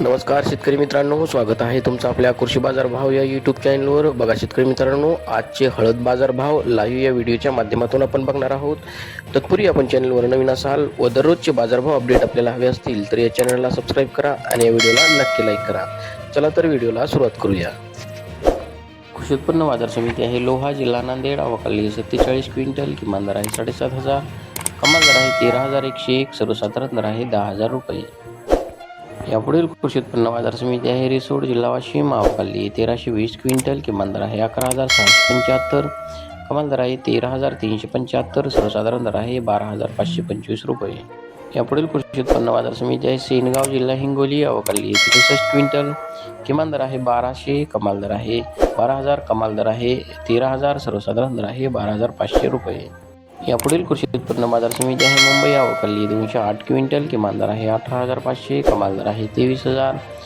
नमस्कार शेतकरी मित्रांनो, स्वागत आहे तुमचं आपल्या कृषी बाजार भाव या यूट्यूब चॅनलवर. बघा शेतकरी मित्रांनो, आजचे हळद बाजार भाव लाईव्ह या व्हिडिओच्या माध्यमातून आपण बघणार आहोत. तत्पूर्वी आपण चॅनलवर नवीन असाल व दररोजचे बाजारभाव अपडेट आपल्याला हवे असतील तर या चॅनलला सबस्क्राईब करा आणि या व्हिडिओला नक्की लाईक करा. चला तर व्हिडिओला सुरुवात करूया. कृषी उत्पन्न बाजार समिती आहे लोहा, जिल्हा नांदेड. आवक 47 क्विंटल, किमान दर आहे 7,500, कमाल दर आहे 13,101, सर्वसाधारण दर आहे 10,000 रुपये. यापुढील कृषी उत्पन्न बाजार समिती आहे रिसोड, जिल्हा वाशिम. आवक 1320 क्विंटल, किमान दर आहे 11,675, कमाल दर आहे 13,375, सर्वसाधारण दर आहे 12,525 रुपये. यापुढील कृषी उत्पन्न बाजार समिती आहे सेनगाव, जिल्हा हिंगोली. आवक 63 क्विंटल, किमान दर आहे 1,200, कमाल दर आहे 12,000, कमाल दर आहे 13,000, सर्वसाधारण दर आहे 12,500 रुपये. यापुढील कृषी उत्पन्न बाजार समिती आहे मुंबई. आवक 208 क्विंटल, किमान दर आहे 18,500, कमाल दर आहे 23,000,